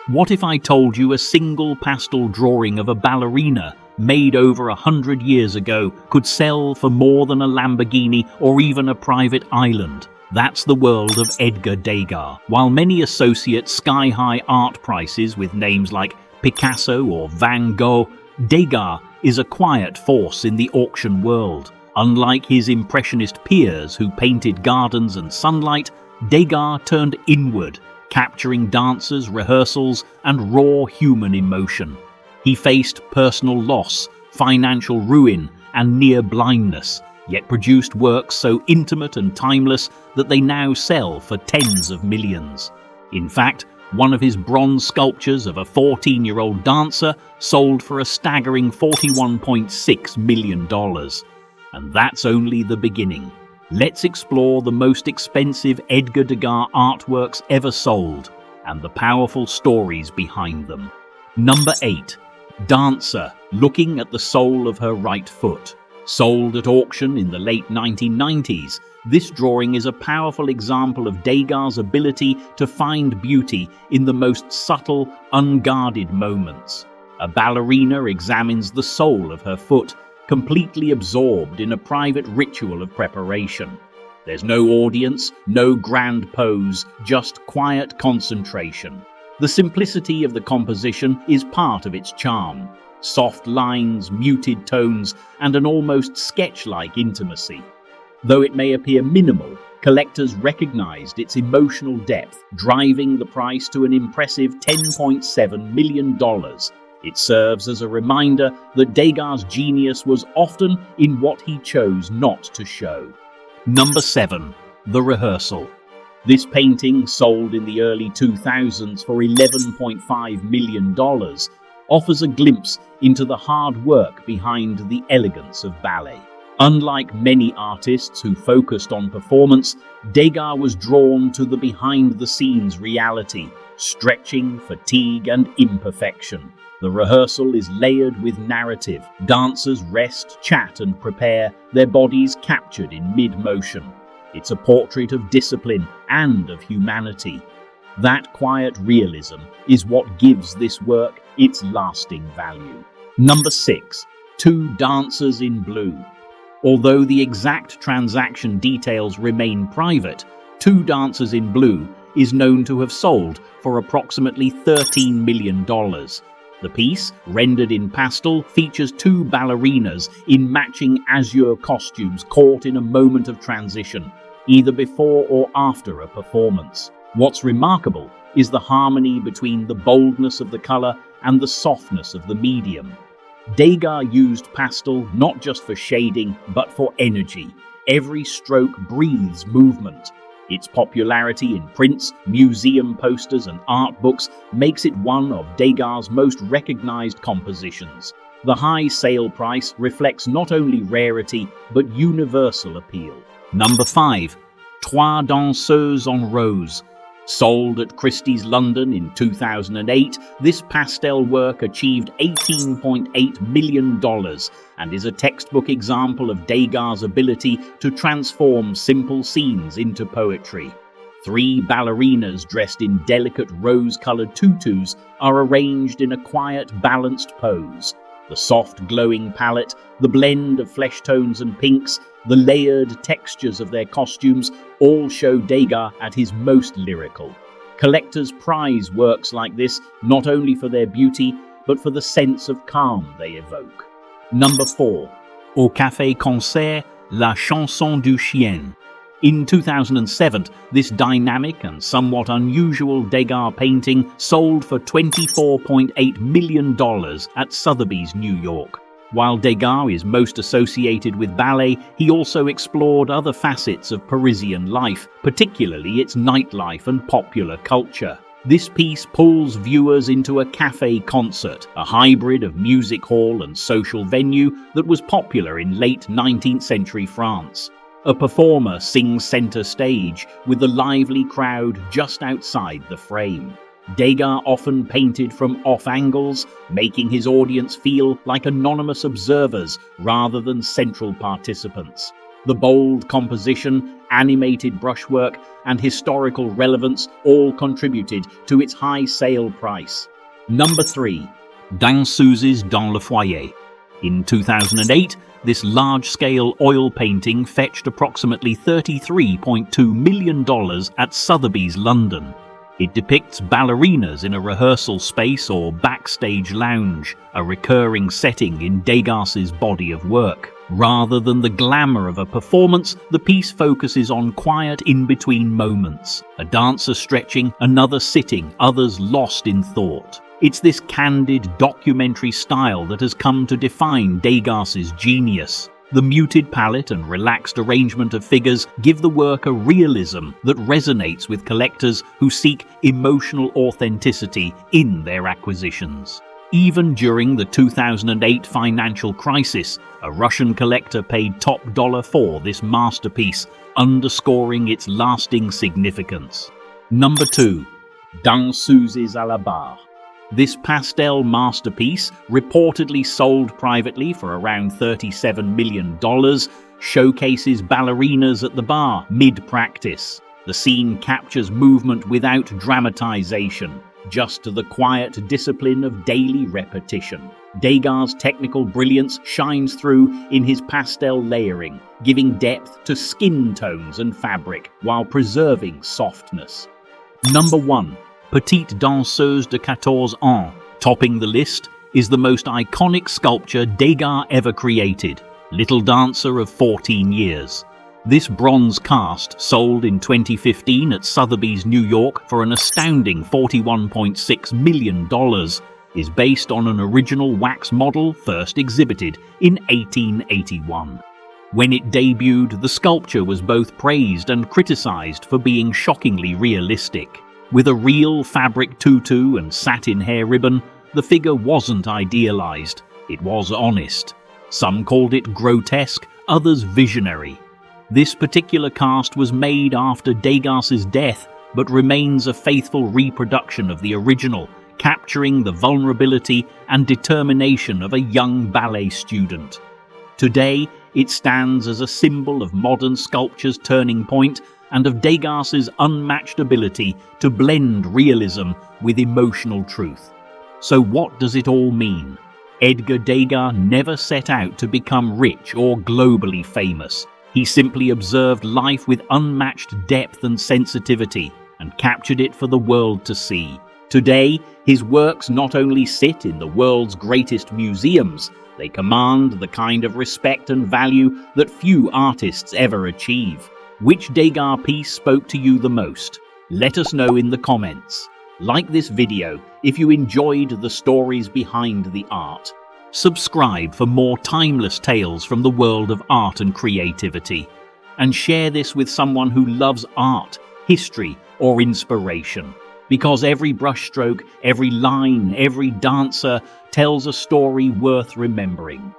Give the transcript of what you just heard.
What if I told you a single pastel drawing of a ballerina made over 100 years ago could sell for more than a Lamborghini or even a private island? That's the world of Edgar Degas. While many associate sky-high art prices with names like Picasso or Van Gogh, Degas is a quiet force in the auction world. Unlike his Impressionist peers who painted gardens and sunlight, Degas turned inward, capturing dancers, rehearsals, and raw human emotion. He faced personal loss, financial ruin, and near blindness, yet produced works so intimate and timeless that they now sell for tens of millions. In fact, one of his bronze sculptures of a 14-year-old dancer sold for a staggering $41.6 million. And that's only the beginning. Let's explore the most expensive Edgar Degas artworks ever sold and the powerful stories behind them. Number 8. Dancer, looking at the sole of her right foot. Sold at auction in the late 1990s, this drawing is a powerful example of Degas' ability to find beauty in the most subtle, unguarded moments. A ballerina examines the sole of her foot, completely absorbed in a private ritual of preparation. There's no audience, no grand pose, just quiet concentration. The simplicity of the composition is part of its charm. Soft lines, muted tones, and an almost sketch-like intimacy. Though it may appear minimal, collectors recognized its emotional depth, driving the price to an impressive $10.7 million. It serves as a reminder that Degas' genius was often in what he chose not to show. Number 7. The Rehearsal. This painting, sold in the early 2000s for $11.5 million, offers a glimpse into the hard work behind the elegance of ballet. Unlike many artists who focused on performance, Degas was drawn to the behind-the-scenes reality, stretching, fatigue, and imperfection. The rehearsal is layered with narrative. Dancers rest, chat, and prepare, their bodies captured in mid-motion. It's a portrait of discipline and of humanity. That quiet realism is what gives this work its lasting value. Number 6. Two Dancers in Blue. Although the exact transaction details remain private, Two Dancers in Blue is known to have sold for approximately $13 million. The piece, rendered in pastel, features two ballerinas in matching azure costumes caught in a moment of transition, either before or after a performance. What's remarkable is the harmony between the boldness of the color and the softness of the medium. Degas used pastel not just for shading, but for energy. Every stroke breathes movement. Its popularity in prints, museum posters, and art books makes it one of Degas' most recognized compositions. The high sale price reflects not only rarity, but universal appeal. Number 5. Trois Danseuses en Rose. Sold at Christie's London in 2008, this pastel work achieved $18.8 million and is a textbook example of Degas' ability to transform simple scenes into poetry. Three ballerinas dressed in delicate rose-colored tutus are arranged in a quiet, balanced pose. The soft, glowing palette, the blend of flesh tones and pinks, the layered textures of their costumes all show Degas at his most lyrical. Collectors prize works like this not only for their beauty, but for the sense of calm they evoke. Number 4. Au Café Concert, La Chanson du Chien. In 2007, this dynamic and somewhat unusual Degas painting sold for $24.8 million at Sotheby's, New York. While Degas is most associated with ballet, he also explored other facets of Parisian life, particularly its nightlife and popular culture. This piece pulls viewers into a café concert, a hybrid of music hall and social venue that was popular in late 19th century France. A performer sings center stage, with the lively crowd just outside the frame. Degas often painted from off angles, making his audience feel like anonymous observers rather than central participants. The bold composition, animated brushwork, and historical relevance all contributed to its high sale price. Number 3. Danseuses dans le foyer. In 2008, this large-scale oil painting fetched approximately $33.2 million at Sotheby's, London. It depicts ballerinas in a rehearsal space or backstage lounge, a recurring setting in Degas's body of work. Rather than the glamour of a performance, the piece focuses on quiet in-between moments, a dancer stretching, another sitting, others lost in thought. It's this candid, documentary style that has come to define Degas's genius. The muted palette and relaxed arrangement of figures give the work a realism that resonates with collectors who seek emotional authenticity in their acquisitions. Even during the 2008 financial crisis, a Russian collector paid top dollar for this masterpiece, underscoring its lasting significance. Number 2. Danseuses à la barre. This pastel masterpiece, reportedly sold privately for around $37 million, showcases ballerinas at the bar mid-practice. The scene captures movement without dramatization, just to the quiet discipline of daily repetition. Degas' technical brilliance shines through in his pastel layering, giving depth to skin tones and fabric while preserving softness. Number 1. Petite Danseuse de 14 ans. Topping the list is the most iconic sculpture Degas ever created, Little Dancer of 14 years. This bronze cast, sold in 2015 at Sotheby's, New York for an astounding $41.6 million, is based on an original wax model first exhibited in 1881. When it debuted, the sculpture was both praised and criticized for being shockingly realistic. With a real fabric tutu and satin hair ribbon, the figure wasn't idealized, it was honest. Some called it grotesque, others visionary. This particular cast was made after Degas's death, but remains a faithful reproduction of the original, capturing the vulnerability and determination of a young ballet student. Today, it stands as a symbol of modern sculpture's turning point and of Degas's unmatched ability to blend realism with emotional truth. So what does it all mean? Edgar Degas never set out to become rich or globally famous. He simply observed life with unmatched depth and sensitivity and captured it for the world to see. Today, his works not only sit in the world's greatest museums, they command the kind of respect and value that few artists ever achieve. Which Degas piece spoke to you the most? Let us know in the comments. Like this video if you enjoyed the stories behind the art. Subscribe for more timeless tales from the world of art and creativity. And share this with someone who loves art, history, or inspiration. Because every brushstroke, every line, every dancer tells a story worth remembering.